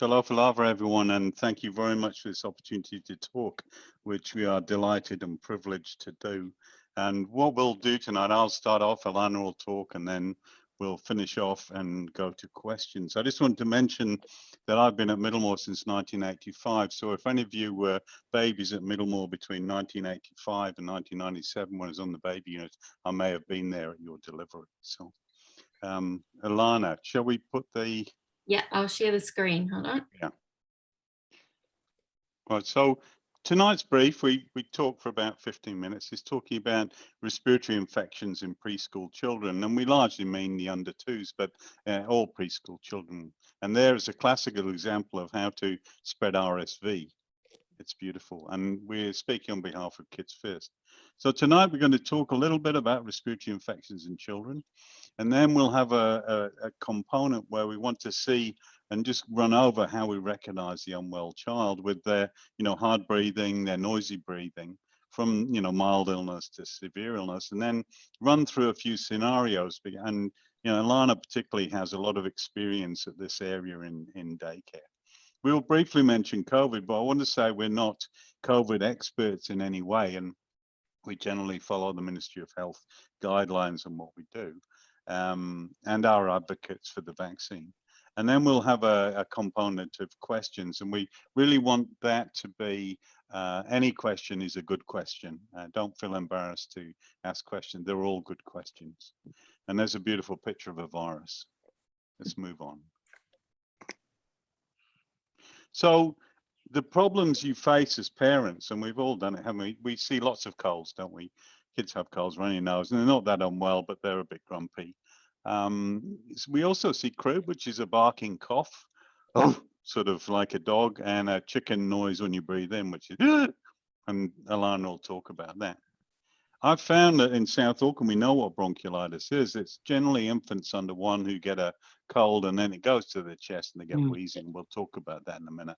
Talanoa, everyone, and thank you very much for this opportunity to talk, which we are delighted and privileged to do. And what we'll do tonight, I'll start off, Alana will talk, and then we'll finish off and go to questions. I just want to mention that I've been at Middlemore since 1985. So if any of you were babies at Middlemore between 1985 and 1997 when I was on the baby unit, I may have been there at your delivery. So Alana, shall we put the... Yeah, I'll share the screen. Hold on. Yeah. Right. So tonight's brief, we talked for about 15 minutes, is talking about respiratory infections in preschool children, and we largely mean the under twos, but all preschool children. And there is a classical example of how to spread RSV. It's beautiful, and we're speaking on behalf of Kidz First. So tonight we're going to talk a little bit about respiratory infections in children. And then we'll have a component where we want to see and just run over how we recognize the unwell child with their, hard breathing, their noisy breathing, from, mild illness to severe illness, and then run through a few scenarios. And, Alana particularly has a lot of experience at this area in daycare. We will briefly mention COVID, but I want to say we're not COVID experts in any way, and we generally follow the Ministry of Health guidelines on what we do. And our advocates for the vaccine. And then we'll have a component of questions, and we really want that to be any question is a good question. Don't feel embarrassed to ask questions. They're all good questions. And there's a beautiful picture of a virus. Let's move on. So the problems you face as parents, and we've all done it, haven't we? We see lots of colds, don't we? Kids have colds, runny nose, and they're not that unwell, but they're a bit grumpy. We also see croup, which is a barking cough, sort of like a dog, and a chicken noise when you breathe in, which is, and Alana will talk about that. I've found that in South Auckland, we know what bronchiolitis is. It's generally infants under 1 who get a cold, and then it goes to the chest and they get wheezing. We'll talk about that in a minute.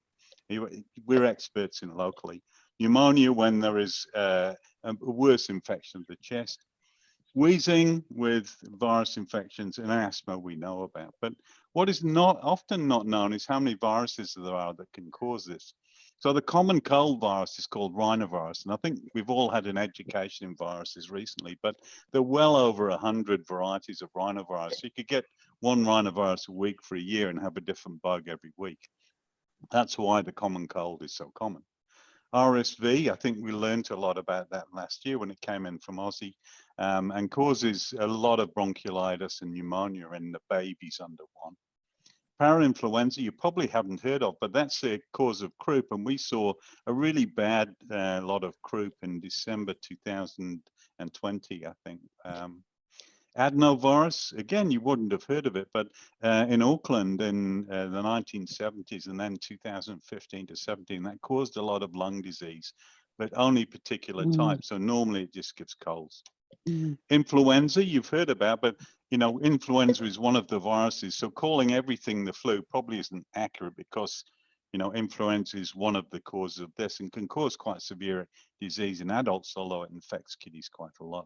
We're experts in it locally. Pneumonia when there is a worse infection of the chest. Wheezing with virus infections, and asthma we know about. But what is often not known is how many viruses there are that can cause this. So the common cold virus is called rhinovirus, and I think we've all had an education in viruses recently, but there are well over 100 varieties of rhinovirus. So you could get one rhinovirus a week for a year and have a different bug every week. That's why the common cold is so common. RSV, I think we learned a lot about that last year when it came in from Aussie, and causes a lot of bronchiolitis and pneumonia in the babies under 1. Parainfluenza, you probably haven't heard of, but that's the cause of croup, and we saw a really bad lot of croup in December 2020, I think. Adenovirus, again, you wouldn't have heard of it, but in Auckland in the 1970s and then 2015 to 17, that caused a lot of lung disease, but only particular types. So normally it just gives colds. Influenza, you've heard about, but influenza is one of the viruses. So calling everything the flu probably isn't accurate because, influenza is one of the causes of this and can cause quite severe disease in adults, although it infects kiddies quite a lot.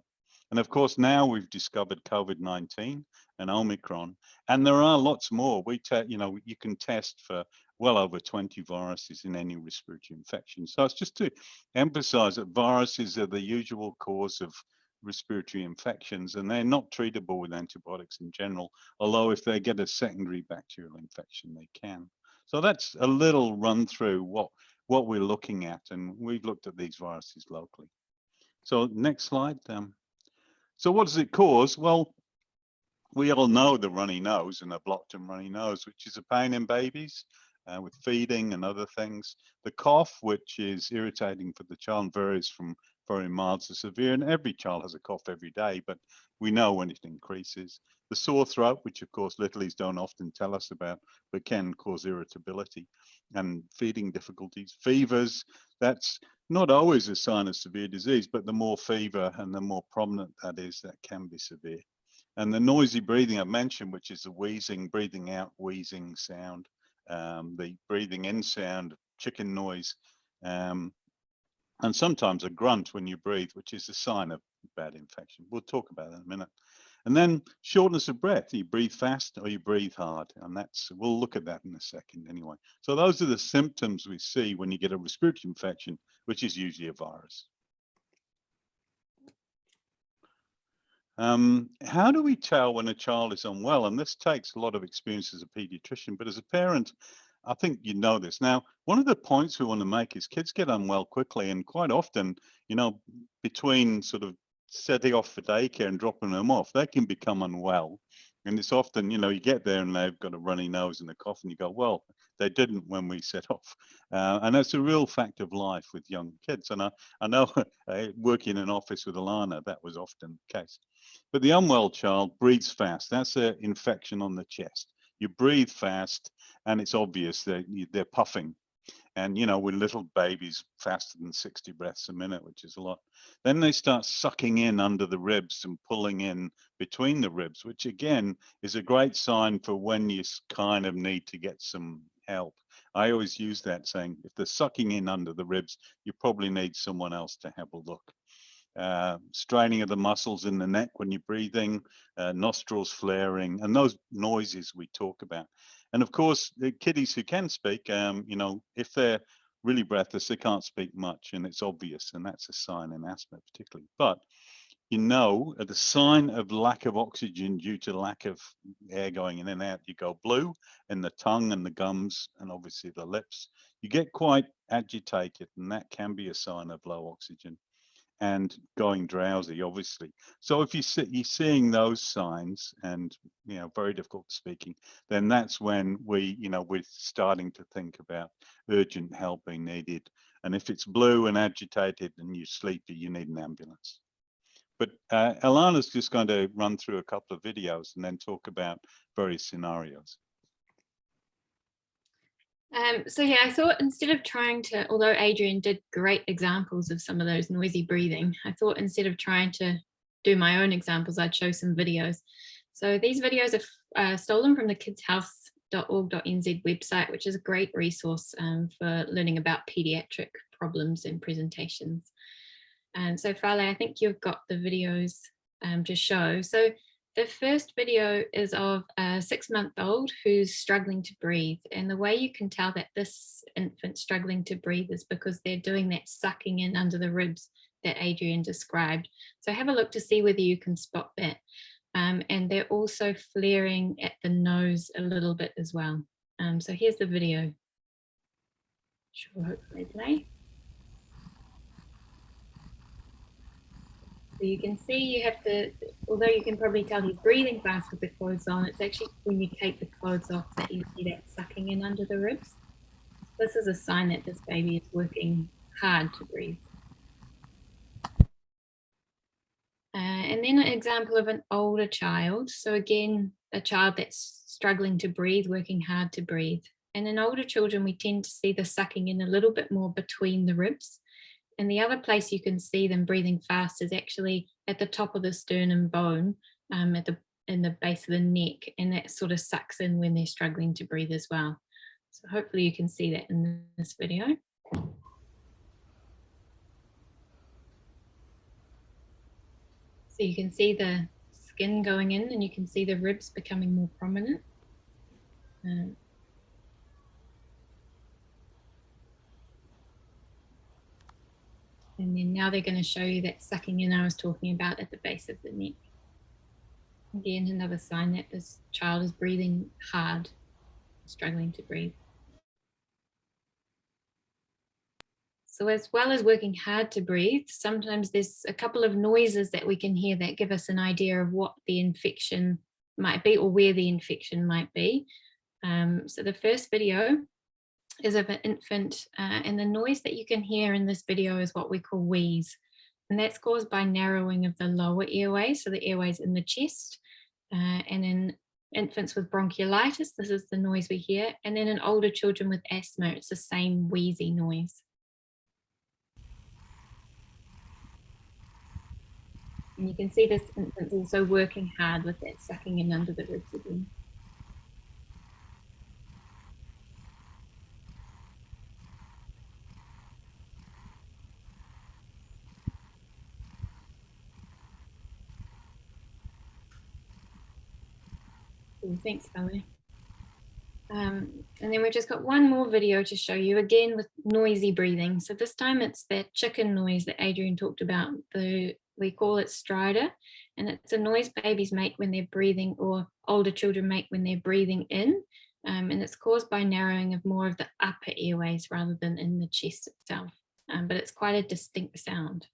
And of course, now we've discovered COVID-19 and Omicron, and there are lots more. You can test for well over 20 viruses in any respiratory infection. So it's just to emphasize that viruses are the usual cause of respiratory infections, and they're not treatable with antibiotics in general, although if they get a secondary bacterial infection, they can. So that's a little run through what we're looking at, and we've looked at these viruses locally. So next slide. So what does it cause? Well, we all know the runny nose and a blocked and runny nose, which is a pain in babies with feeding and other things. The cough, which is irritating for the child, varies from very mild to severe, and every child has a cough every day, but we know when it increases. The sore throat, which of course littlies don't often tell us about, but can cause irritability and feeding difficulties. Fevers, that's not always a sign of severe disease, but the more fever and the more prominent that is, that can be severe. And the noisy breathing I mentioned, which is the wheezing, breathing out, wheezing sound, the breathing in sound, chicken noise, and sometimes a grunt when you breathe, which is a sign of bad infection. We'll talk about that in a minute. And then shortness of breath, you breathe fast or you breathe hard. And we'll look at that in a second anyway. So those are the symptoms we see when you get a respiratory infection, which is usually a virus. How do we tell when a child is unwell? And this takes a lot of experience as a pediatrician, but as a parent, I think you know this. Now, one of the points we want to make is kids get unwell quickly, and quite often, between sort of setting off for daycare and dropping them off, they can become unwell. And it's often, you get there and they've got a runny nose and a cough, and you go, well, they didn't when we set off. And that's a real fact of life with young kids. And I know working in an office with Alana, that was often the case. But the unwell child breathes fast. That's an infection on the chest. You breathe fast, and it's obvious that they're puffing. And, with little babies, faster than 60 breaths a minute, which is a lot. Then they start sucking in under the ribs and pulling in between the ribs, which again is a great sign for when you kind of need to get some help. I always use that saying, if they're sucking in under the ribs, you probably need someone else to have a look. Straining of the muscles in the neck when you're breathing, nostrils flaring, and those noises we talk about. And of course, the kiddies who can speak, if they're really breathless, they can't speak much, and it's obvious, and that's a sign in asthma particularly. But the sign of lack of oxygen due to lack of air going in and out, you go blue in the tongue and the gums, and obviously the lips. You get quite agitated, and that can be a sign of low oxygen. And going drowsy, obviously. So if you're seeing those signs and, very difficult speaking, then that's when we're starting to think about urgent help being needed. And if it's blue and agitated and you're sleepy, you need an ambulance. But Alana's just going to run through a couple of videos and then talk about various scenarios. So yeah, I thought instead of although Adrian did great examples of some of those noisy breathing, I thought instead of trying to do my own examples, I'd show some videos. So these videos are stolen from the kidshealth.org.nz website, which is a great resource for learning about pediatric problems and presentations. And so Fale, I think you've got the videos to show. So the first video is of a 6-month-old who's struggling to breathe. And the way you can tell that this infant's struggling to breathe is because they're doing that sucking in under the ribs that Adrian described. So have a look to see whether you can spot that. And they're also flaring at the nose a little bit as well. So here's the video. Sure, hopefully play. So you can see you have to, although you can probably tell he's breathing fast with the clothes on, it's actually when you take the clothes off that you see that sucking in under the ribs. This is a sign that this baby is working hard to breathe. And then an example of an older child. So again, a child that's struggling to breathe, working hard to breathe. And in older children, we tend to see the sucking in a little bit more between the ribs. And the other place you can see them breathing fast is actually at the top of the sternum bone, in the base of the neck, and that sort of sucks in when they're struggling to breathe as well. So hopefully you can see that in this video. So you can see the skin going in, and you can see the ribs becoming more prominent. And then now they're going to show you that sucking in I was talking about at the base of the neck. Again, another sign that this child is breathing hard, struggling to breathe. So as well as working hard to breathe, sometimes there's a couple of noises that we can hear that give us an idea of what the infection might be or where the infection might be. So the first video is of an infant, and the noise that you can hear in this video is what we call wheeze, and that's caused by narrowing of the lower airway, so the airways in the chest, and in infants with bronchiolitis, this is the noise we hear, and then in older children with asthma, it's the same wheezy noise. And you can see this infant's also working hard with that sucking in under the ribs again. Cool, thanks, Ellie. And then we've just got one more video to show you, again with noisy breathing. So this time it's that chicken noise that Adrian talked about. We call it stridor, and it's a noise babies make when they're breathing, or older children make when they're breathing in. And it's caused by narrowing of more of the upper airways rather than in the chest itself. But it's quite a distinct sound.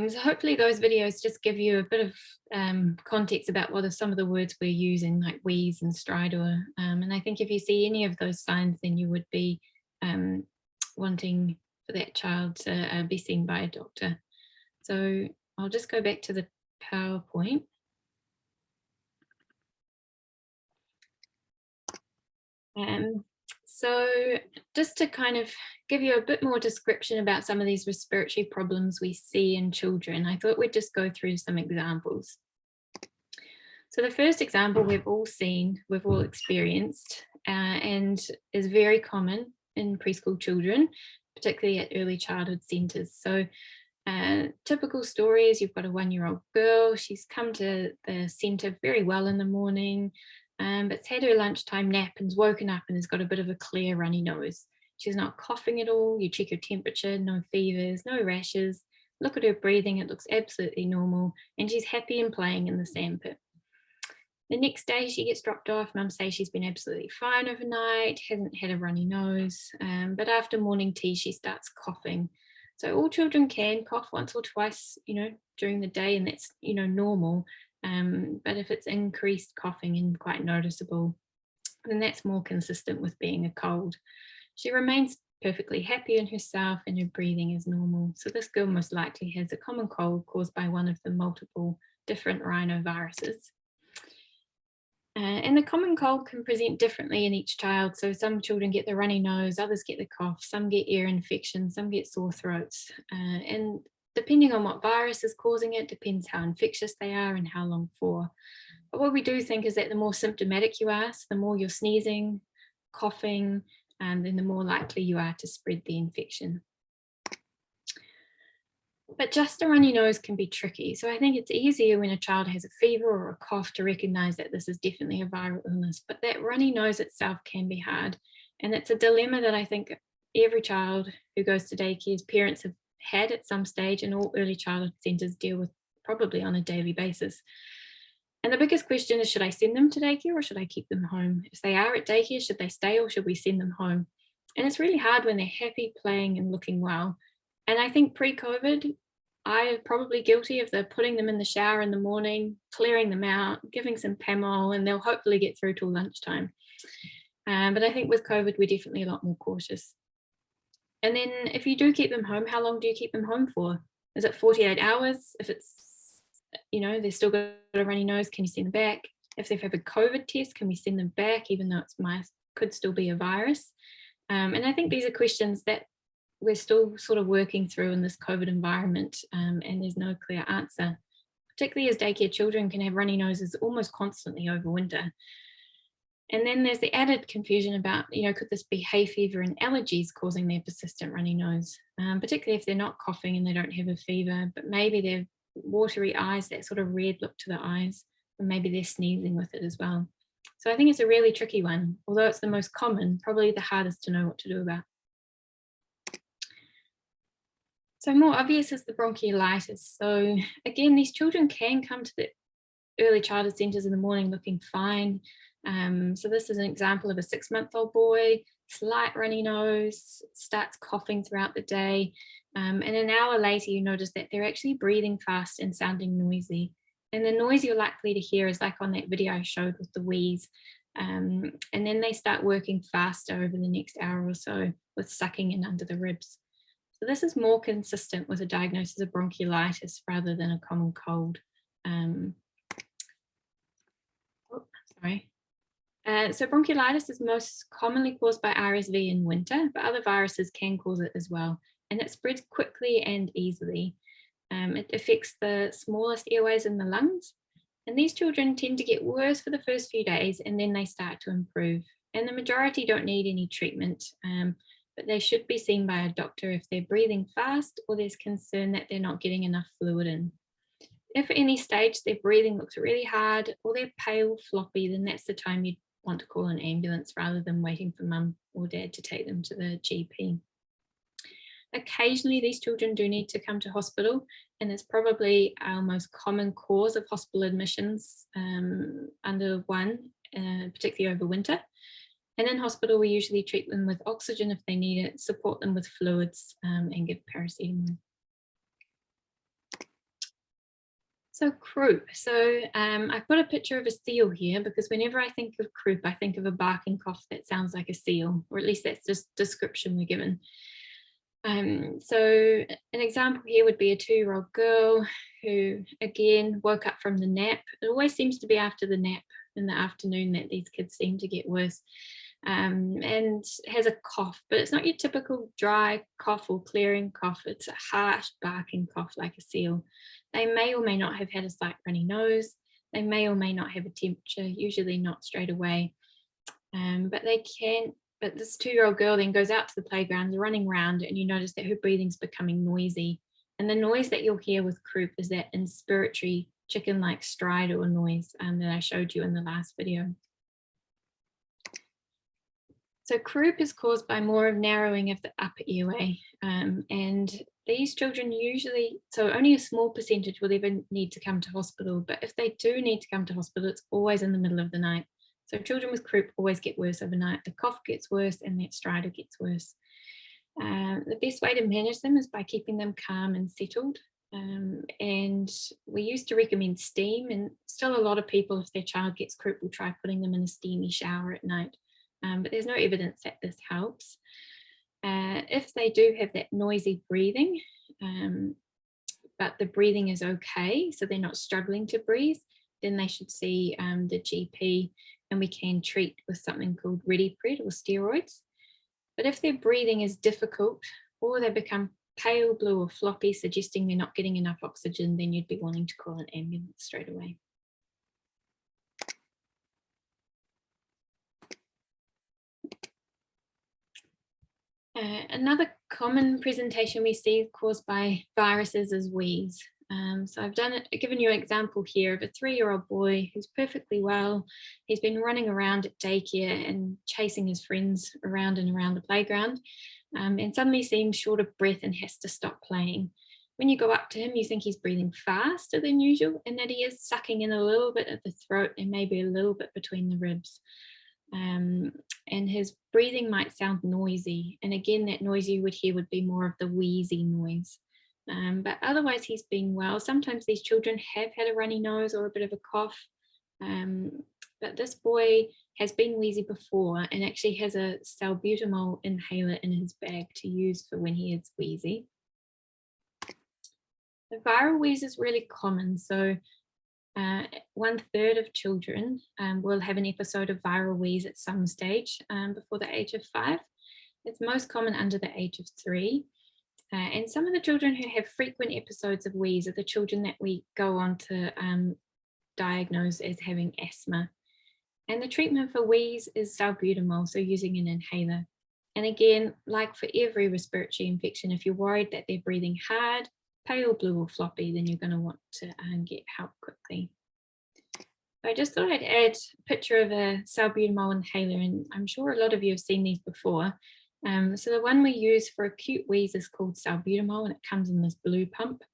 So hopefully those videos just give you a bit of context about what are some of the words we're using, like wheeze and stridor. And I think if you see any of those signs, then you would be wanting for that child to be seen by a doctor. So I'll just go back to the PowerPoint. So just to kind of give you a bit more description about some of these respiratory problems we see in children, I thought we'd just go through some examples. So the first example we've all seen, we've all experienced, and is very common in preschool children, particularly at early childhood centres. So typical story is you've got a 1-year-old girl, she's come to the centre very well in the morning, but's had her lunchtime nap and's woken up and has got a bit of a clear runny nose. She's not coughing at all, you check her temperature, no fevers, no rashes, look at her breathing, it looks absolutely normal, and she's happy and playing in the sandpit. The next day she gets dropped off, mum says she's been absolutely fine overnight, hasn't had a runny nose, but after morning tea she starts coughing. So all children can cough once or twice, during the day, and that's, normal. But if it's increased coughing and quite noticeable, then that's more consistent with being a cold. She remains perfectly happy in herself and her breathing is normal. So this girl most likely has a common cold caused by one of the multiple different rhinoviruses. And the common cold can present differently in each child. So some children get the runny nose, others get the cough, some get ear infections, some get sore throats. And depending on what virus is causing it, depends how infectious they are and how long for. But what we do think is that the more symptomatic you are, so the more you're sneezing, coughing, then the more likely you are to spread the infection. But just a runny nose can be tricky. So I think it's easier when a child has a fever or a cough to recognize that this is definitely a viral illness, but that runny nose itself can be hard. And it's a dilemma that I think every child who goes to daycare's parents have had at some stage, and all early childhood centres deal with probably on a daily basis. And the biggest question is, should I send them to daycare or should I keep them home? If they are at daycare, should they stay or should we send them home? And it's really hard when they're happy, playing and looking well. And I think pre-COVID, I'm probably guilty of putting them in the shower in the morning, clearing them out, giving some Pamol, and they'll hopefully get through till lunchtime. But I think with COVID, we're definitely a lot more cautious. And then if you do keep them home, how long do you keep them home for? Is it 48 hours? If it's, they've still got a runny nose, can you send them back? If they've had a COVID test, can we send them back, even though could still be a virus? And I think these are questions that we're still sort of working through in this COVID environment, and there's no clear answer, particularly as daycare children can have runny noses almost constantly over winter. And then there's the added confusion about, could this be hay fever and allergies causing their persistent runny nose, particularly if they're not coughing and they don't have a fever, but maybe they're watery eyes, that sort of red look to the eyes, or maybe they're sneezing with it as well. So I think it's a really tricky one, although it's the most common, probably the hardest to know what to do about. So more obvious is the bronchiolitis. So again, these children can come to the early childhood centres in the morning looking fine. So this is an example of a 6-month-old boy, slight runny nose, starts coughing throughout the day. And an hour later, you notice that they're actually breathing fast and sounding noisy. And the noise you're likely to hear is like on that video I showed with the wheeze. And then they start working faster over the next hour or so with sucking in under the ribs. So this is more consistent with a diagnosis of bronchiolitis rather than a common cold. So bronchiolitis is most commonly caused by RSV in winter, but other viruses can cause it as well. and it spreads quickly and easily. It affects the smallest airways in the lungs, and these children tend to get worse for the first few days, and then they start to improve. And the majority don't need any treatment, but they should be seen by a doctor if they're breathing fast or there's concern that they're not getting enough fluid in. If at any stage their breathing looks really hard or they're pale, floppy, then that's the time you'd want to call an ambulance rather than waiting for mum or dad to take them to the GP. Occasionally, these children do need to come to hospital, and it's probably our most common cause of hospital admissions under one, particularly over winter. And in hospital, we usually treat them with oxygen if they need it, support them with fluids, and give paracetamol. So croup. So I put a picture of a seal here because whenever I think of croup, I think of a barking cough that sounds like a seal, or at least that's just description we're given. So an example here would be a 2-year-old girl who, again, woke up from the nap. It always seems to be after the nap in the afternoon that these kids seem to get worse, and has a cough, but it's not your typical dry cough or clearing cough. It's a harsh barking cough like a seal. They may or may not have had a slight runny nose. They may or may not have a temperature, usually not straight away, but they can. But this 2-year-old girl then goes out to the playground, running around, and you notice that her breathing's becoming noisy. And the noise that you'll hear with croup is that inspiratory chicken-like stride or noise that I showed you in the last video. So croup is caused by more of narrowing of the upper airway. And these children usually, so only a small percentage will ever need to come to hospital. But if they do need to come to hospital, it's always in the middle of the night. So children with croup always get worse overnight. The cough gets worse and that stridor gets worse. The best way to manage them is by keeping them calm and settled. And we used to recommend steam, and still a lot of people, if their child gets croup, will try putting them in a steamy shower at night. But there's no evidence that this helps. If they do have that noisy breathing, but the breathing is okay, so they're not struggling to breathe, then they should see the GP, and we can treat with something called Ready-Pred or steroids. But if their breathing is difficult or they become pale blue or floppy, suggesting they're not getting enough oxygen, then you'd be wanting to call an ambulance straight away. Another common presentation we see caused by viruses is wheeze. So I've given you an example here of a 3-year-old boy who's perfectly well. He's been running around at daycare and chasing his friends around and around the playground, and suddenly seems short of breath and has to stop playing. When you go up to him, you think he's breathing faster than usual and that he is sucking in a little bit at the throat and maybe a little bit between the ribs. And his breathing might sound noisy. And again, that noise you would hear would be more of the wheezy noise. But otherwise, he's been well. Sometimes these children have had a runny nose or a bit of a cough. But this boy has been wheezy before and actually has a Salbutamol inhaler in his bag to use for when he is wheezy. The viral wheeze is really common. So 1/3 of children will have an episode of viral wheeze at some stage before the age of 5. It's most common under the age of 3. And some of the children who have frequent episodes of wheeze are the children that we go on to diagnose as having asthma. And the treatment for wheeze is salbutamol, so using an inhaler. And again, like for every respiratory infection, if you're worried that they're breathing hard, pale blue or floppy, then you're going to want to get help quickly. I just thought I'd add a picture of a salbutamol inhaler, and I'm sure a lot of you have seen these before. So the one we use for acute wheeze is called salbutamol, and it comes in this blue pump.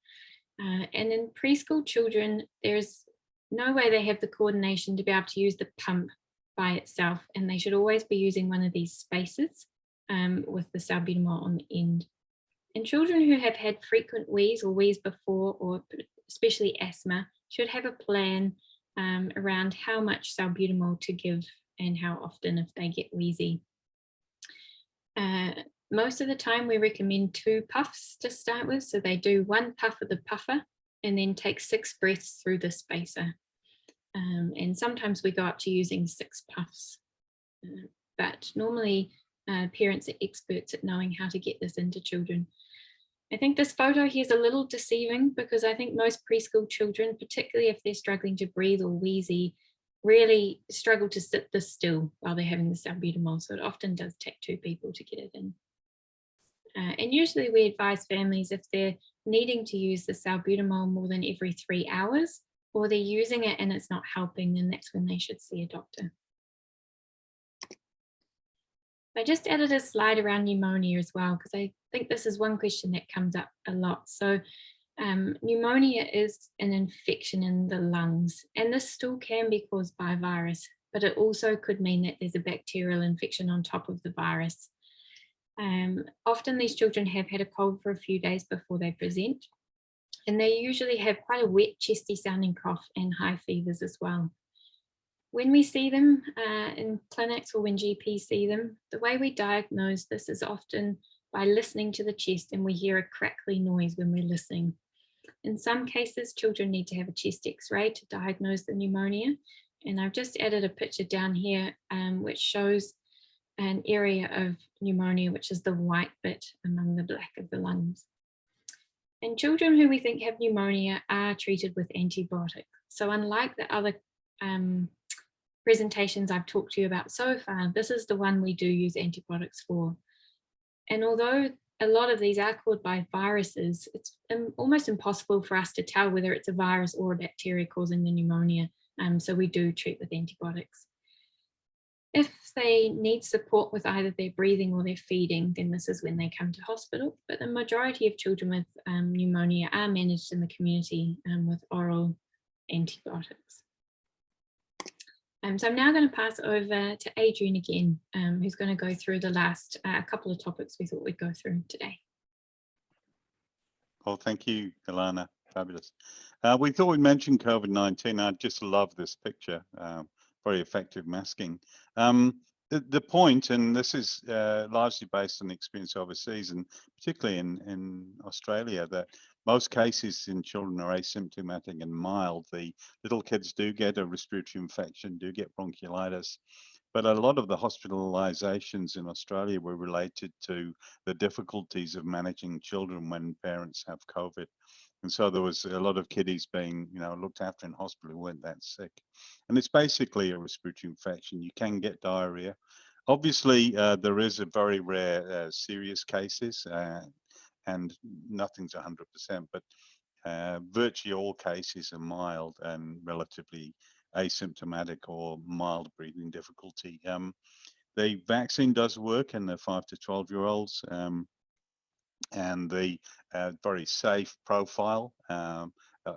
And in preschool children, there's no way they have the coordination to be able to use the pump by itself, and they should always be using one of these spacers with the salbutamol on the end. And children who have had frequent wheeze or wheeze before, or especially asthma, should have a plan around how much salbutamol to give and how often if they get wheezy. Most of the time we recommend 2 puffs to start with. So they do 1 puff of the puffer and then take 6 breaths through the spacer. And sometimes we go up to using 6 puffs. But normally parents are experts at knowing how to get this into children. I think this photo here is a little deceiving because I think most preschool children, particularly if they're struggling to breathe or wheezy, really struggle to sit this still while they're having the salbutamol. So it often does take two people to get it in. And usually we advise families if they're needing to use the salbutamol more than every 3 hours, or they're using it and it's not helping, then that's when they should see a doctor. I just added a slide around pneumonia as well, because I think this is one question that comes up a lot. So pneumonia is an infection in the lungs, and this still can be caused by a virus, but it also could mean that there's a bacterial infection on top of the virus. Often these children have had a cold for a few days before they present, and they usually have quite a wet, chesty sounding cough and high fevers as well. When we see them in clinics or when GPs see them, the way we diagnose this is often by listening to the chest, and we hear a crackly noise when we're listening. In some cases, children need to have a chest x-ray to diagnose the pneumonia. And I've just added a picture down here which shows an area of pneumonia, which is the white bit among the black of the lungs. And children who we think have pneumonia are treated with antibiotics. So unlike the other presentations I've talked to you about so far, this is the one we do use antibiotics for. And although a lot of these are caused by viruses, it's almost impossible for us to tell whether it's a virus or a bacteria causing the pneumonia. So we do treat with antibiotics. If they need support with either their breathing or their feeding, then this is when they come to hospital. But the majority of children with pneumonia are managed in the community with oral antibiotics. So I'm now going to pass over to Adrian again, who's going to go through the last couple of topics we thought we'd go through today. Well, thank you, Alana. Fabulous. We thought we'd mention COVID-19. I just love this picture. Very effective masking. The point, and this is largely based on experience overseas, and particularly in Australia, that most cases in children are asymptomatic and mild. The little kids do get a respiratory infection, do get bronchiolitis, but a lot of the hospitalizations in Australia were related to the difficulties of managing children when parents have COVID. And so there was a lot of kiddies being, looked after in hospital who weren't that sick. And it's basically a respiratory infection. You can get diarrhea. Obviously, there is a very rare serious cases, and nothing's 100%, but virtually all cases are mild and relatively asymptomatic or mild breathing difficulty. The vaccine does work in the 5 to 12-year-olds. And the very safe profile,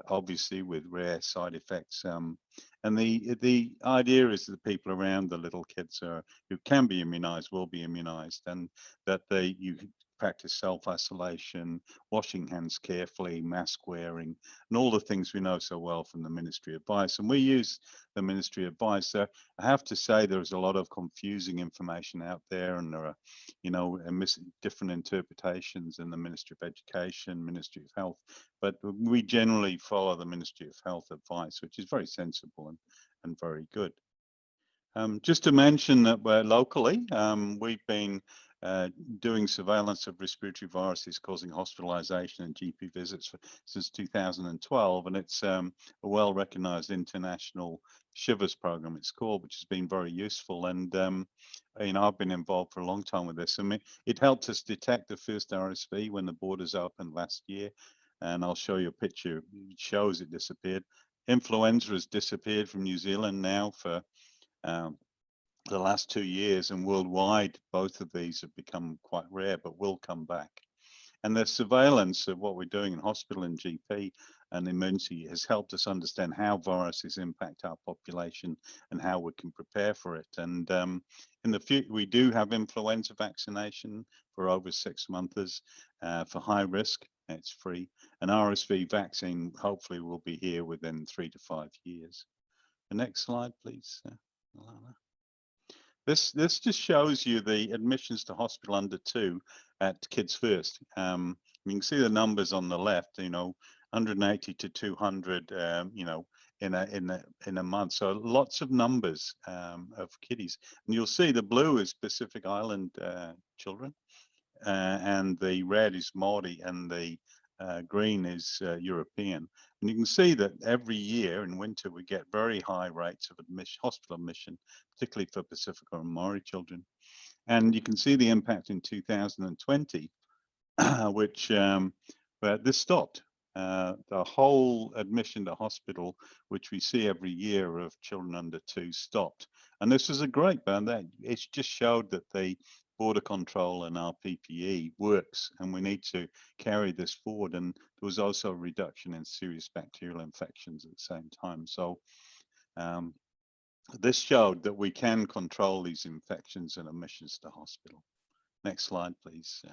obviously with rare side effects. And the idea is that the people around the little kids who can be immunized will be immunized, and that you practice self-isolation, washing hands carefully, mask wearing, and all the things we know so well from the Ministry advice. And we use the Ministry advice. So I have to say there's a lot of confusing information out there, and there are, different interpretations in the Ministry of Education, Ministry of Health. But we generally follow the Ministry of Health advice, which is very sensible and very good. Just to mention that we're locally, we've been doing surveillance of respiratory viruses causing hospitalization and GP visits since 2012, and it's a well-recognized international Shivers program, it's called, which has been very useful. And I've been involved for a long time with this. I mean, it helped us detect the first RSV when the borders opened last year, and I'll show you a picture. It shows it disappeared. Influenza has disappeared from New Zealand now for the last 2 years, and worldwide both of these have become quite rare, but will come back. And the surveillance of what we're doing in hospital and GP and emergency has helped us understand how viruses impact our population and how we can prepare for it. And in the future, we do have influenza vaccination for over 6-monthers for high risk. It's free. And RSV vaccine hopefully will be here within 3 to 5 years. The next slide, please, Alana. This just shows you the admissions to hospital under 2 at Kidz First. You can see the numbers on the left. 180 to 200. In a month. So lots of numbers of kiddies. And you'll see the blue is Pacific Island children, and the red is Māori, and the green is European. And you can see that every year in winter we get very high rates of hospital admission, particularly for Pacifica and Māori children. And you can see the impact in 2020, which but this stopped. The whole admission to hospital, which we see every year of children under 2, stopped. And this was a great ban. That it just showed that the border control and our PPE works, and we need to carry this forward. And there was also a reduction in serious bacterial infections at the same time. So this showed that we can control these infections and admissions to hospital. Next slide, please.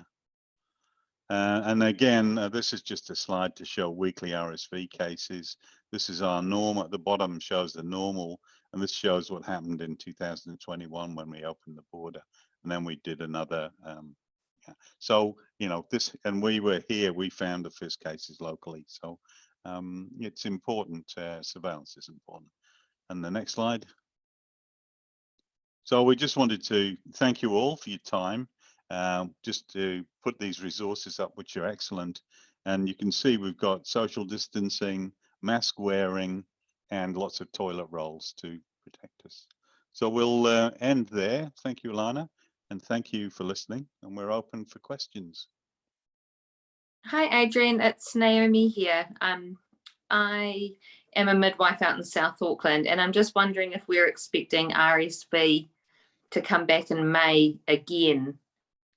And again, this is just a slide to show weekly RSV cases. This is our norm. At the bottom shows the normal, and this shows what happened in 2021 when we opened the border, and then we did another. So this, and we were here. We found the first cases locally. So it's important. Surveillance is important. And the next slide. So we just wanted to thank you all for your time. Just to put these resources up, which are excellent. And you can see we've got social distancing, mask wearing, and lots of toilet rolls to protect us. So we'll end there. Thank you, Alana, and thank you for listening. And we're open for questions. Hi, Adrian. It's Naomi here. I am a midwife out in South Auckland, and I'm just wondering if we're expecting RSV to come back in May again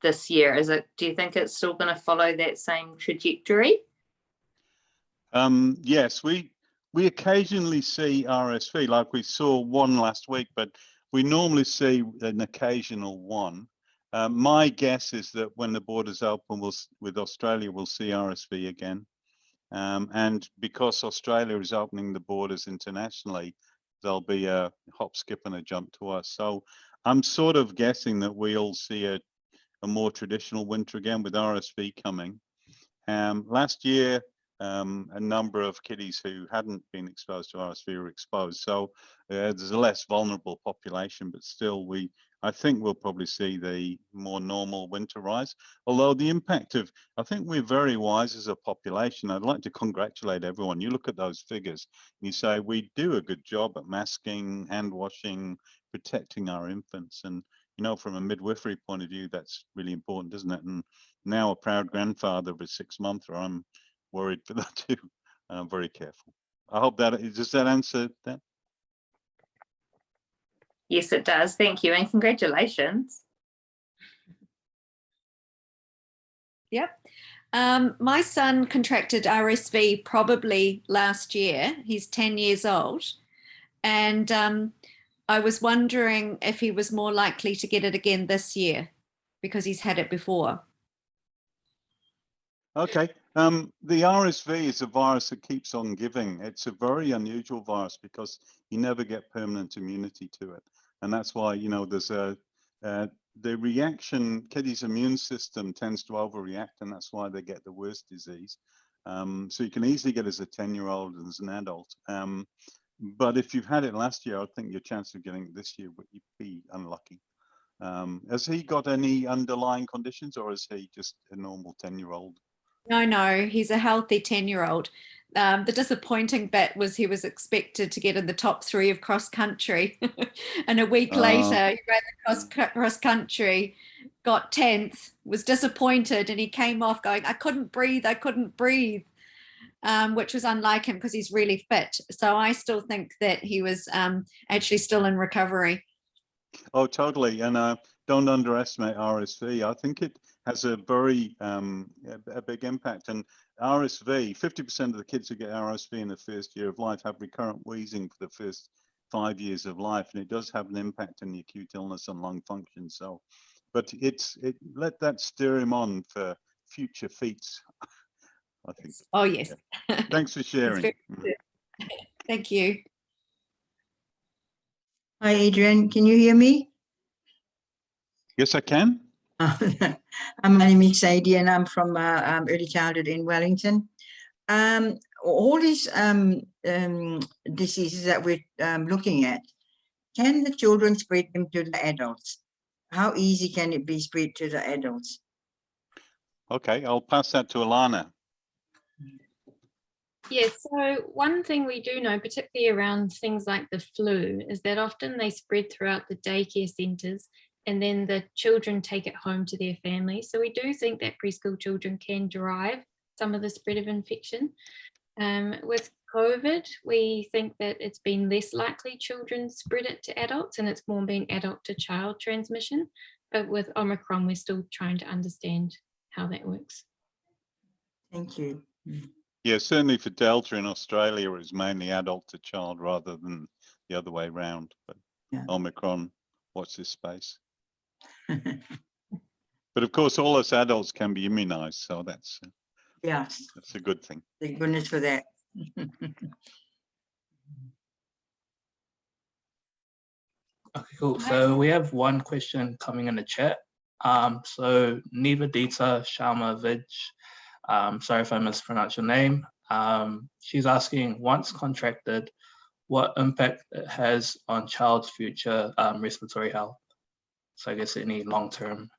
this year. Do you think it's still going to follow that same trajectory? Yes, we occasionally see RSV, like we saw one last week, but we normally see an occasional one. My guess is that when the borders open with Australia, we'll see RSV again. And because Australia is opening the borders internationally, there'll be a hop, skip and a jump to us. So I'm sort of guessing that we'll see a more traditional winter again with RSV coming. Last year, a number of kiddies who hadn't been exposed to RSV were exposed. So there's a less vulnerable population, but still I think we'll probably see the more normal winter rise. Although the impact of, I think we're very wise as a population. I'd like to congratulate everyone. You look at those figures and you say, we do a good job at masking, hand washing, protecting our infants. And from a midwifery point of view, that's really important, isn't it? And now a proud grandfather of a 6-monther, I'm worried for that too. I'm very careful. I hope does that answer that? Yes, it does. Thank you, and congratulations. Yep. My son contracted RSV probably last year. He's 10 years old. And I was wondering if he was more likely to get it again this year because he's had it before. Okay. The RSV is a virus that keeps on giving. It's a very unusual virus because you never get permanent immunity to it. And that's why, there's the reaction, kiddies' immune system tends to overreact, and that's why they get the worst disease. So you can easily get as a 10-year-old and as an adult. But if you've had it last year, I think your chance of getting it this year would be unlucky. Has he got any underlying conditions, or is he just a normal 10-year-old? No, he's a healthy 10-year-old. The disappointing bit was he was expected to get in the top 3 of cross country. And a week later, he ran the cross country, got 10th, was disappointed, and he came off going, I couldn't breathe, which was unlike him because he's really fit. So I still think that he was actually still in recovery. Oh, totally. And don't underestimate RSV. I think it has a very a big impact. And RSV, 50% of the kids who get RSV in the first year of life have recurrent wheezing for the first 5 years of life, and it does have an impact on the acute illness and lung function. So, but let that steer him on for future feats, I think. Oh yes. Yeah. Thanks for sharing. Thank you. Hi, Adrian. Can you hear me? Yes, I can. My name is Sadie, and I'm from early childhood in Wellington. All these diseases that we're looking at, can the children spread them to the adults? How easy can it be spread to the adults? Okay, I'll pass that to Alana. Yes, so one thing we do know, particularly around things like the flu, is that often they spread throughout the daycare centres and then the children take it home to their families. So we do think that preschool children can derive some of the spread of infection. With COVID, we think that it's been less likely children spread it to adults and it's more being adult to child transmission. But with Omicron, we're still trying to understand how that works. Thank you. Yeah, certainly for Delta in Australia, it was mainly adult to child rather than the other way around. But Yeah. Omicron, watch this space. But of course, all us adults can be immunized, so that's Yes, a good thing. thank goodness for that. Okay, cool. So we have one question coming in the chat. So Nivedita Sharma sorry if I mispronounced your name. She's asking, once contracted, what impact it has on child's future respiratory health? So I guess any long-term.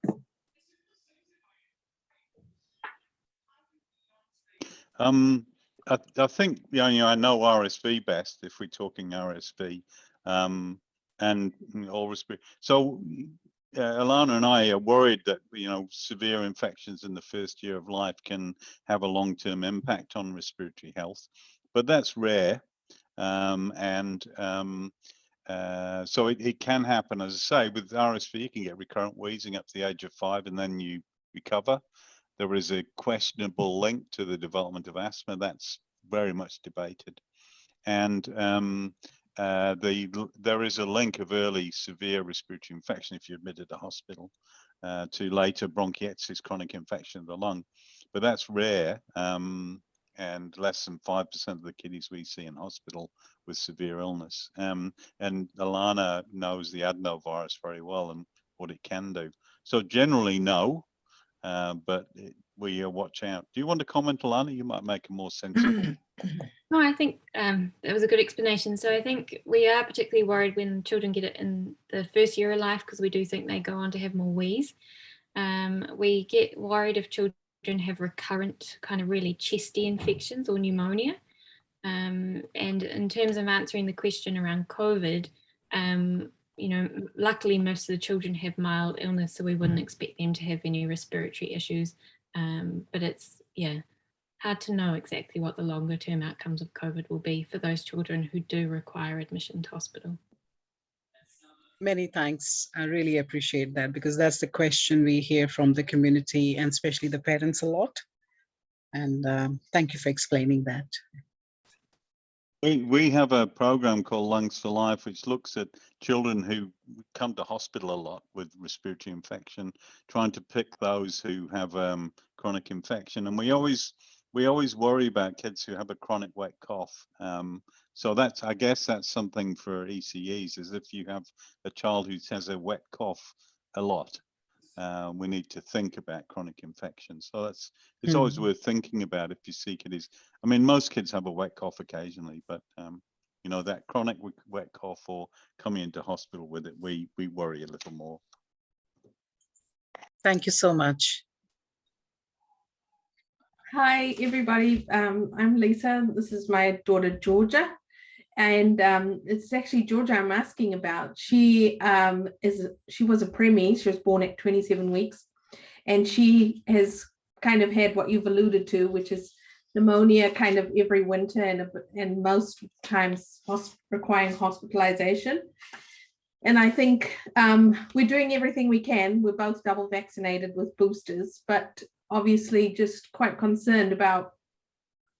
I think, I know RSV best if we're talking RSV, and all respiratory. So Alana and I are worried that severe infections in the first year of life can have a long-term impact on respiratory health, but that's rare, and so it can happen. As I say, with RSV, you can get recurrent wheezing up to the age of 5, and then you recover. There is a questionable link to the development of asthma. That's very much debated. And there is a link of early severe respiratory infection if you're admitted to hospital to later bronchiectasis, chronic infection of the lung. But that's rare, and less than 5% of the kiddies we see in hospital with severe illness. And Alana knows the adenovirus very well and what it can do. So generally, no. But we watch out. Do you want to comment, Alana? You might make it more sensible. No, I think that was a good explanation. So I think we are particularly worried when children get it in the first year of life because we do think they go on to have more wheeze. We get worried if children have recurrent kind of really chesty infections or pneumonia. And in terms of answering the question around COVID, luckily most of the children have mild illness, so we wouldn't expect them to have any respiratory issues. But it's, hard to know exactly what the longer term outcomes of COVID will be for those children who do require admission to hospital. Many thanks. I really appreciate that because that's the question we hear from the community and especially the parents a lot. And thank you for explaining that. We have a program called Lungs for Life, which looks at children who come to hospital a lot with respiratory infection, trying to pick those who have chronic infection. And we always worry about kids who have a chronic wet cough. So I guess that's something for ECEs, is if you have a child who has a wet cough a lot, we need to think about chronic infections. So it's always worth thinking about if you see kiddies. I mean, most kids have a wet cough occasionally, but that chronic wet cough or coming into hospital with it, we worry a little more. Thank you so much. Hi, everybody. I'm Lisa. This is my daughter, Georgia. And it's actually Georgia I'm asking about. She was a preemie. She was born at 27 weeks. And she has kind of had what you've alluded to, which is pneumonia kind of every winter and most times requiring hospitalization. And I think we're doing everything we can. We're both double vaccinated with boosters, but obviously just quite concerned about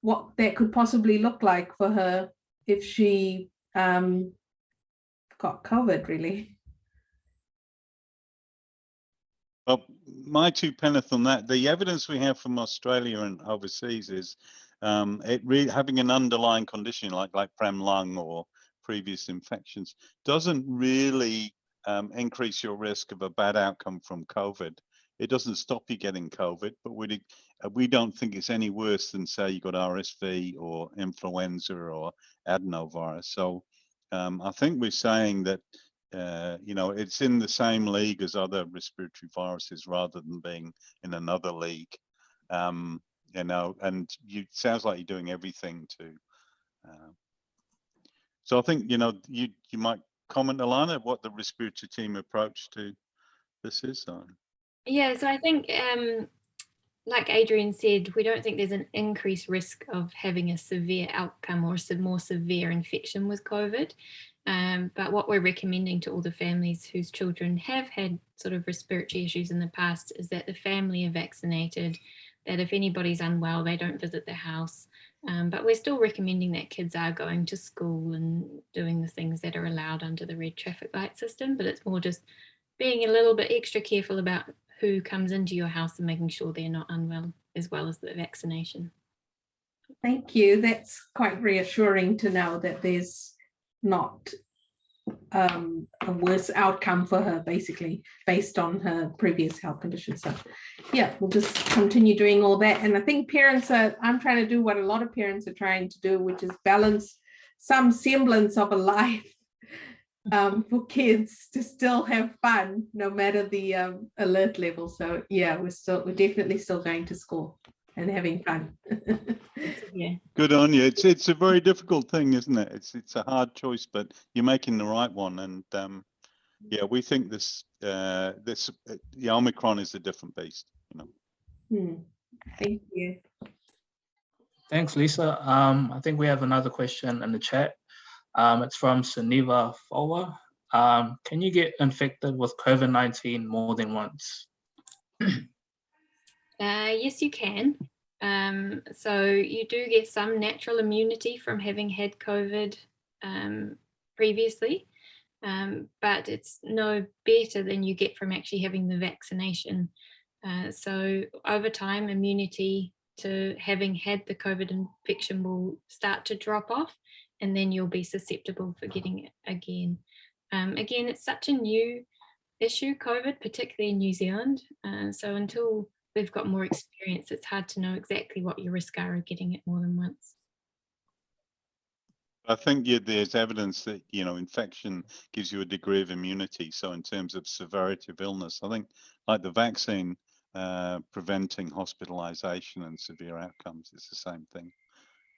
what that could possibly look like for her if she got COVID, really. Well, my 2 pence on that, the evidence we have from Australia and overseas is having an underlying condition like prem lung or previous infections doesn't really increase your risk of a bad outcome from COVID. It doesn't stop you getting COVID, but we don't think it's any worse than, say, you got RSV or influenza or adenovirus. So I think we're saying that it's in the same league as other respiratory viruses rather than being in another league. You know, and you sounds like you're doing everything to. So I think, you know, you might comment, Alana, what the respiratory team approach to this is. Yeah, so I think, like Adrian said, we don't think there's an increased risk of having a severe outcome or a more severe infection with COVID. But what we're recommending to all the families whose children have had sort of respiratory issues in the past is that the family are vaccinated, that if anybody's unwell, they don't visit the house. But we're still recommending that kids are going to school and doing the things that are allowed under the red traffic light system, but it's more just being a little bit extra careful about who comes into your house and making sure they're not unwell, as well as the vaccination. Thank you. That's quite reassuring to know that there's not a worse outcome for her, basically, based on her previous health conditions. So yeah, we'll just continue doing all that. And I think parents I'm trying to do what a lot of parents are trying to do, which is balance some semblance of a life for kids to still have fun, no matter the alert level. So yeah, we're definitely still going to school and having fun. Yeah. Good on you. It's a very difficult thing, isn't it? It's a hard choice, but you're making the right one. And yeah, we think the Omicron is a different beast. You know. Thank you. Thanks, Lisa. I think we have another question in the chat. It's from Suniva Fowa. Can you get infected with COVID-19 more than once? Yes, you can. So you do get some natural immunity from having had COVID previously, but it's no better than you get from actually having the vaccination. So over time, immunity to having had the COVID infection will start to drop off, and then you'll be susceptible for getting it again. Again, it's such a new issue, COVID, particularly in New Zealand. So until we've got more experience, it's hard to know exactly what your risks are of getting it more than once. I think there's evidence that, you know, infection gives you a degree of immunity. So in terms of severity of illness, I think like the vaccine preventing hospitalization and severe outcomes is the same thing.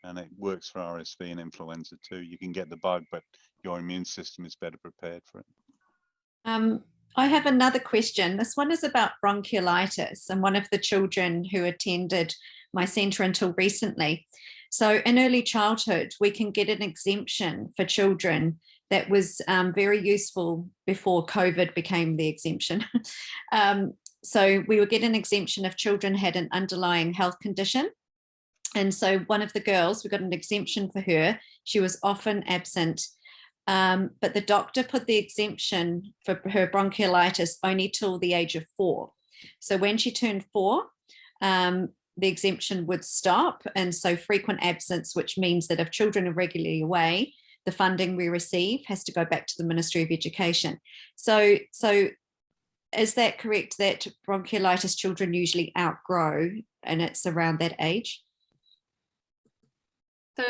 And it works for RSV and influenza too. You can get the bug, but your immune system is better prepared for it. I have another question. This one is about bronchiolitis, and one of the children who attended my centre until recently. So in early childhood, we can get an exemption for children that was very useful before COVID became the exemption. So we would get an exemption if children had an underlying health condition. And so one of the girls, we got an exemption for her. She was often absent. But the doctor put the exemption for her bronchiolitis only till the age of 4. So when she turned 4, the exemption would stop. And so frequent absence, which means that if children are regularly away, the funding we receive has to go back to the Ministry of Education. So is that correct, that bronchiolitis children usually outgrow and it's around that age? So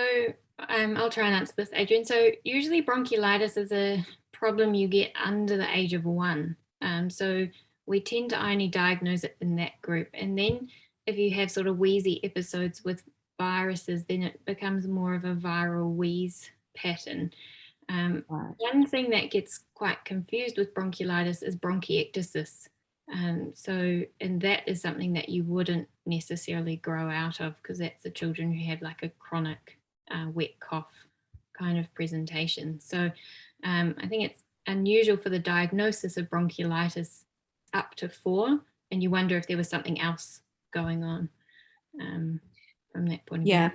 I'll try and answer this, Adrian. So usually bronchiolitis is a problem you get under the age of 1. So we tend to only diagnose it in that group. And then if you have sort of wheezy episodes with viruses, then it becomes more of a viral wheeze pattern. One thing that gets quite confused with bronchiolitis is bronchiectasis. And that is something that you wouldn't necessarily grow out of, because that's the children who have like a chronic wet cough kind of presentation. So I think it's unusual for the diagnosis of bronchiolitis up to 4, and you wonder if there was something else going on from that point of view.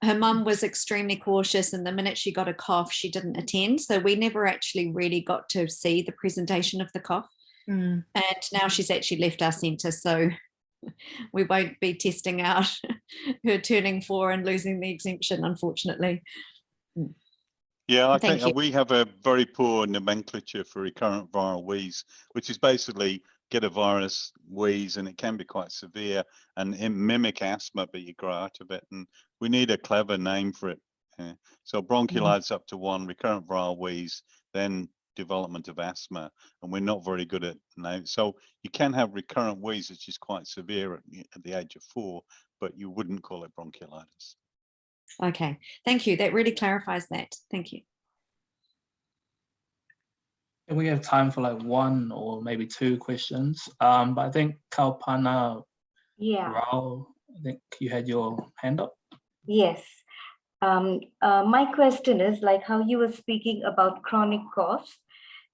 Her mum was extremely cautious, and the minute she got a cough, she didn't attend. So we never actually really got to see the presentation of the cough. And now she's actually left our centre, so we won't be testing out her turning 4 and losing the exemption, unfortunately. Yeah, I think we have a very poor nomenclature for recurrent viral wheeze, which is basically get a virus wheeze, and it can be quite severe and mimic asthma, but you grow out of it. And we need a clever name for it. So bronchiolitis up to 1, recurrent viral wheeze, then development of asthma, and we're not very good at now. So you can have recurrent wheeze, which is quite severe at the age of 4, but you wouldn't call it bronchiolitis. Okay, thank you. That really clarifies that. Thank you. And we have time for like 1 or maybe 2 questions. But I think Kalpana Rao, I think you had your hand up. Yes. My question is, like how you were speaking about chronic coughs,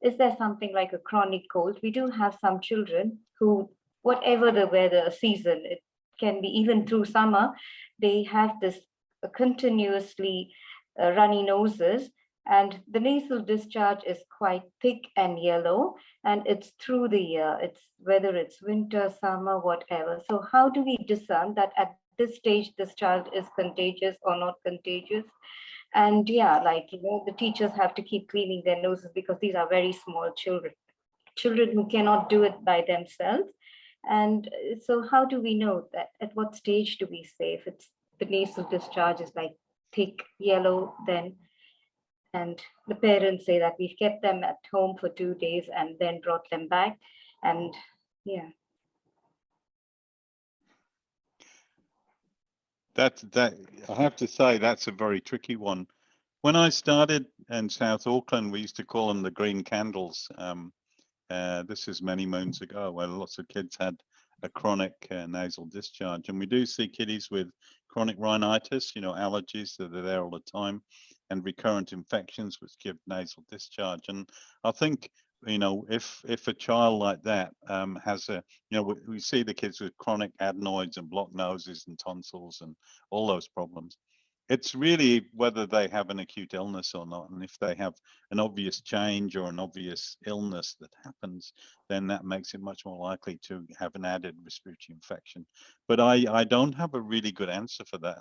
is there something like a chronic cold? We do have some children who, whatever the weather season, it can be even through summer, they have this continuously runny noses, and the nasal discharge is quite thick and yellow, and it's through the year. It's whether it's winter, summer, whatever. So how do we discern that at this stage this child is contagious or not contagious? And yeah, like, you know, the teachers have to keep cleaning their noses because these are very small children who cannot do it by themselves. And so how do we know that, at what stage do we say if it's the nasal discharge is like thick yellow, then, and the parents say that we've kept them at home for 2 days and then brought them back, and yeah. That I have to say, that's a very tricky one. When I started in South Auckland, we used to call them the green candles. This is many moons ago, where lots of kids had a chronic nasal discharge, and we do see kiddies with chronic rhinitis, you know, allergies that are there all the time, and recurrent infections which give nasal discharge. And I think, you know, if a child like that has a, you know, we see the kids with chronic adenoids and blocked noses and tonsils and all those problems. It's really whether they have an acute illness or not, and if they have an obvious change or an obvious illness that happens, then that makes it much more likely to have an added respiratory infection. But I don't have a really good answer for that.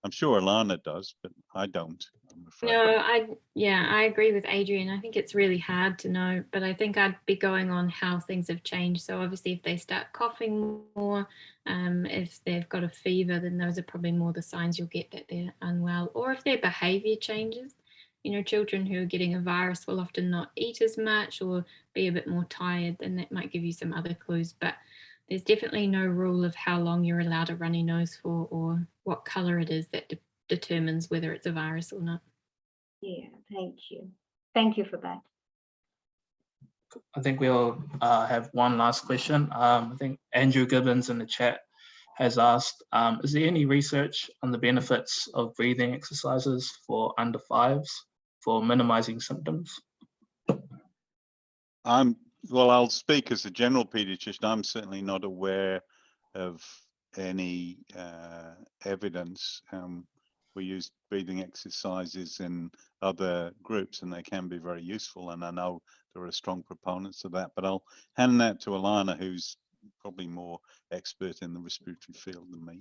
I'm sure Alana does, but I don't, I'm afraid. No, I agree with Adrian. I think it's really hard to know, but I think I'd be going on how things have changed. So obviously if they start coughing more, if they've got a fever, then those are probably more the signs you'll get that they're unwell. Or if their behavior changes, you know, children who are getting a virus will often not eat as much or be a bit more tired, then that might give you some other clues. But there's definitely no rule of how long you're allowed a runny nose for or what color it is that determines whether it's a virus or not. Yeah, thank you. Thank you for that. I think we'll have one last question. I think Andrew Gibbons in the chat has asked, is there any research on the benefits of breathing exercises for under 5s for minimizing symptoms? Well, I'll speak as a general pediatrician. I'm certainly not aware of any evidence. We use breathing exercises in other groups and they can be very useful. And I know there are strong proponents of that, but I'll hand that to Alana, who's probably more expert in the respiratory field than me.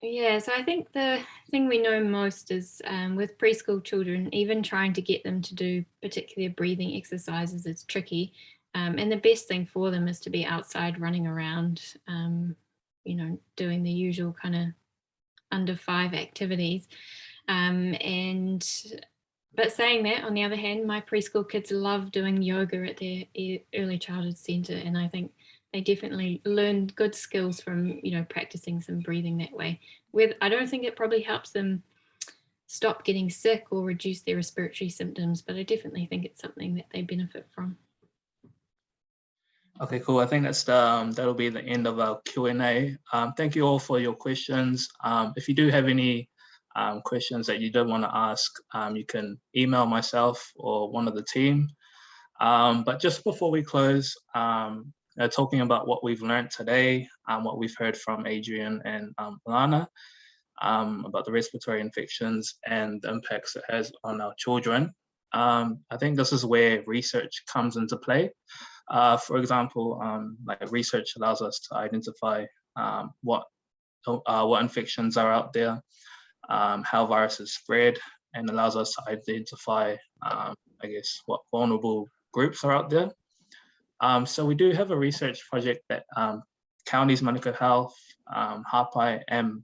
Yeah, so I think the thing we know most is with preschool children, even trying to get them to do particular breathing exercises is tricky. And the best thing for them is to be outside running around, you know, doing the usual kind of under 5 activities. But saying that, on the other hand, my preschool kids love doing yoga at their early childhood centre, and I think they definitely learn good skills from, you know, practicing some breathing that way. I don't think it probably helps them stop getting sick or reduce their respiratory symptoms, but I definitely think it's something that they benefit from. Okay, cool. I think that'll be the end of our Q&A. Thank you all for your questions. If you do have any questions that you don't want to ask, you can email myself or one of the team. But just before we close, talking about what we've learned today, what we've heard from Adrian and Alana about the respiratory infections and the impacts it has on our children. I think this is where research comes into play. For example, like research allows us to identify what infections are out there, how viruses spread, and allows us to identify, I guess, what vulnerable groups are out there. So we do have a research project that Counties Manukau Health, Hapai, and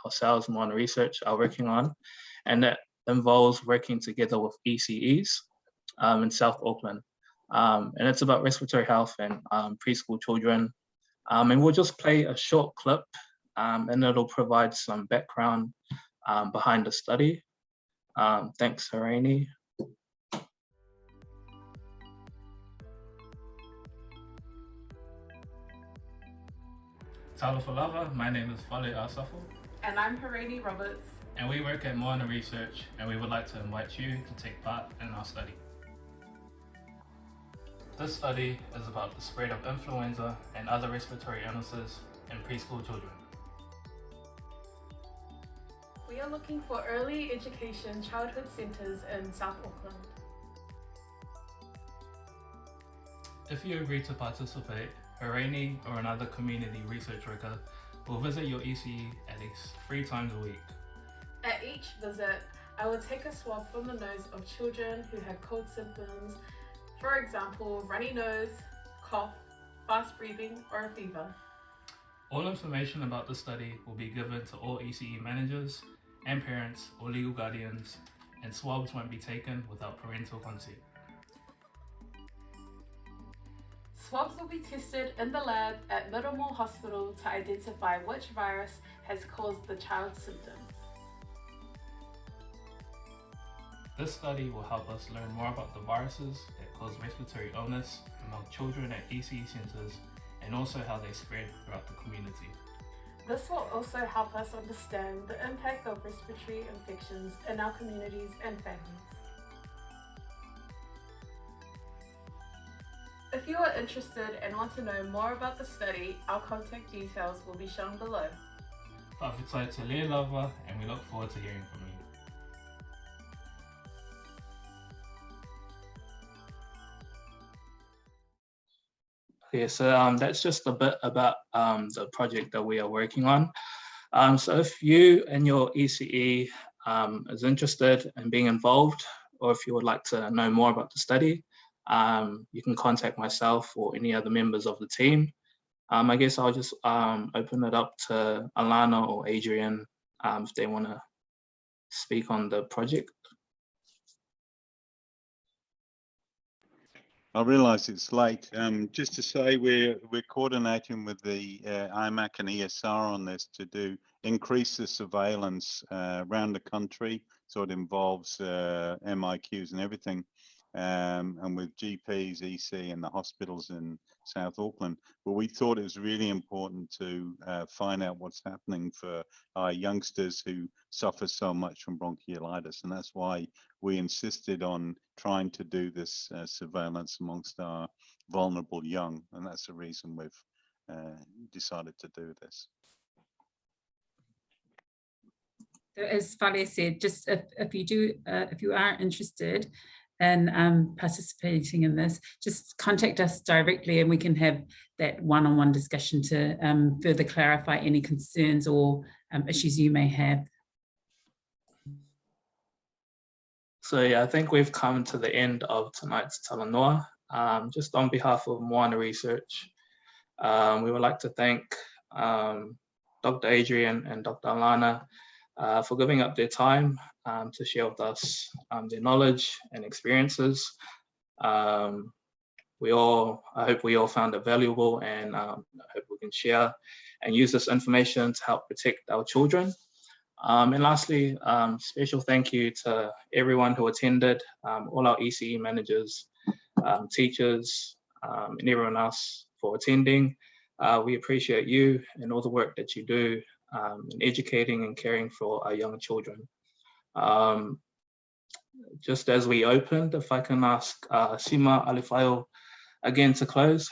ourselves, Moana Research, are working on, and that involves working together with ECEs. in South Auckland. And it's about respiratory health and preschool children. And we'll just play a short clip and it'll provide some background behind the study. Thanks, Harini. Talanoa, my name is Fale Asafu. And I'm Harini Roberts. And we work at Moana Research, and we would like to invite you to take part in our study. This study is about the spread of influenza and other respiratory illnesses in preschool children. We are looking for early education childhood centres in South Auckland. If you agree to participate, Harini or another community research worker will visit your ECE at least 3 times a week. At each visit, I will take a swab from the nose of children who have cold symptoms, for example, runny nose, cough, fast breathing, or a fever. All information about the study will be given to all ECE managers and parents or legal guardians, and swabs won't be taken without parental consent. Swabs will be tested in the lab at Middlemore Hospital to identify which virus has caused the child's symptoms. This study will help us learn more about the viruses that cause respiratory illness among children at ECE centres and also how they spread throughout the community. This will also help us understand the impact of respiratory infections in our communities and families. If you are interested and want to know more about the study, our contact details will be shown below. Whawhitai te lea lava, and we look forward to hearing from you. Okay, so that's just a bit about the project that we are working on. So if you and your ECE is interested in being involved, or if you would like to know more about the study, you can contact myself or any other members of the team. I guess I'll just open it up to Alana or Adrian if they want to speak on the project. I realise it's late. Just to say, we're coordinating with the IMAC and ESR on this to increase the surveillance around the country. So it involves MIQs and everything, and with GPs, EC, and the hospitals in South Auckland. But we thought it was really important to find out what's happening for our youngsters who suffer so much from bronchiolitis, and that's why we insisted on trying to do this surveillance amongst our vulnerable young, and that's the reason we've decided to do this. As Fale said, just if you are interested in participating in this, just contact us directly and we can have that one-on-one discussion to further clarify any concerns or issues you may have. So yeah, I think we've come to the end of tonight's Talanoa. Just on behalf of Moana Research, we would like to thank Dr. Adrian and Dr. Alana for giving up their time to share with us their knowledge and experiences. I hope we all found it valuable, and I hope we can share and use this information to help protect our children. And lastly, special thank you to everyone who attended, all our ECE managers, teachers, and everyone else for attending. We appreciate you and all the work that you do in educating and caring for our young children. Just as we opened, if I can ask Sima Alifayo again to close.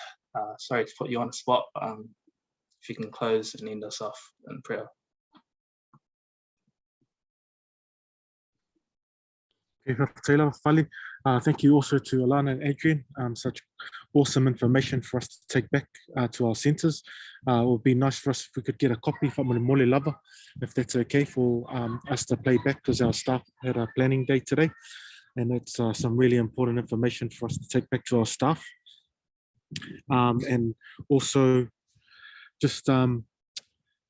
Sorry to put you on the spot. If you can close and end us off in prayer. Thank you also to Alana and Adrian. Such awesome information for us to take back to our centres. It would be nice for us if we could get a copy from Mole Lava, if that's okay for us to play back, because our staff had a planning day today, and it's some really important information for us to take back to our staff. And also just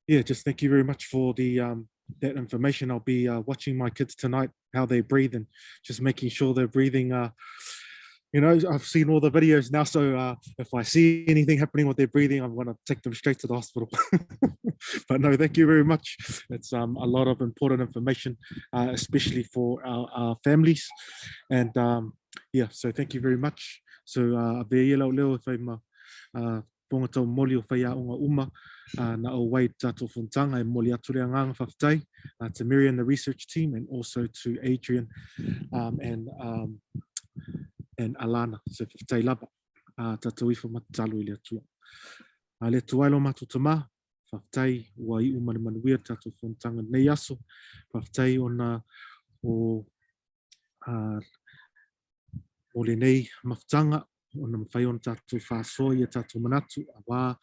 just thank you very much for the that information. I'll be watching my kids tonight, how they breathe, and just making sure they're breathing you know, I've seen all the videos now, so if I see anything happening with their breathing, I'm going to take them straight to the hospital. But no, thank you very much. It's a lot of important information, especially for our families. And yeah, so thank you very much. So leo ponga tau moli o whaia unga uma na o wai tato funtanga e moli ature ngang whaftai to Mary and the research team, and also to Adrian and Alana. So whaftai lava tato iwha matalo I le atua. Le tuailo matu tama, whaftai wa I umani manuia tato funtanga nei aso, whaftai ona o le nei mawtanga, ona mawhai ona tātou whāsoa I a tātou manatu, a wā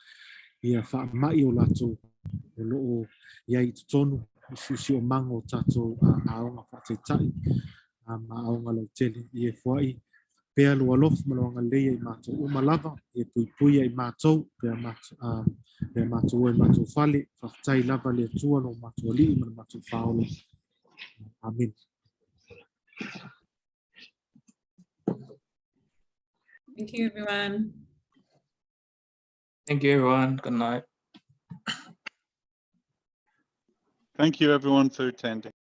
ia whaamai o lātou o loo iai tutonu, isusi o mango tātou aonga whaateitai, ma aonga lau tele I e whai, pēa lua lofu malawanga leia I mātou umalava, I pui pui I mātou, pēa mātou o mātou whale, whaftai lava le atua no mātou ali I mana mātou whaole. Amen. Thank you, everyone. Thank you, everyone. Good night. Thank you, everyone, for attending.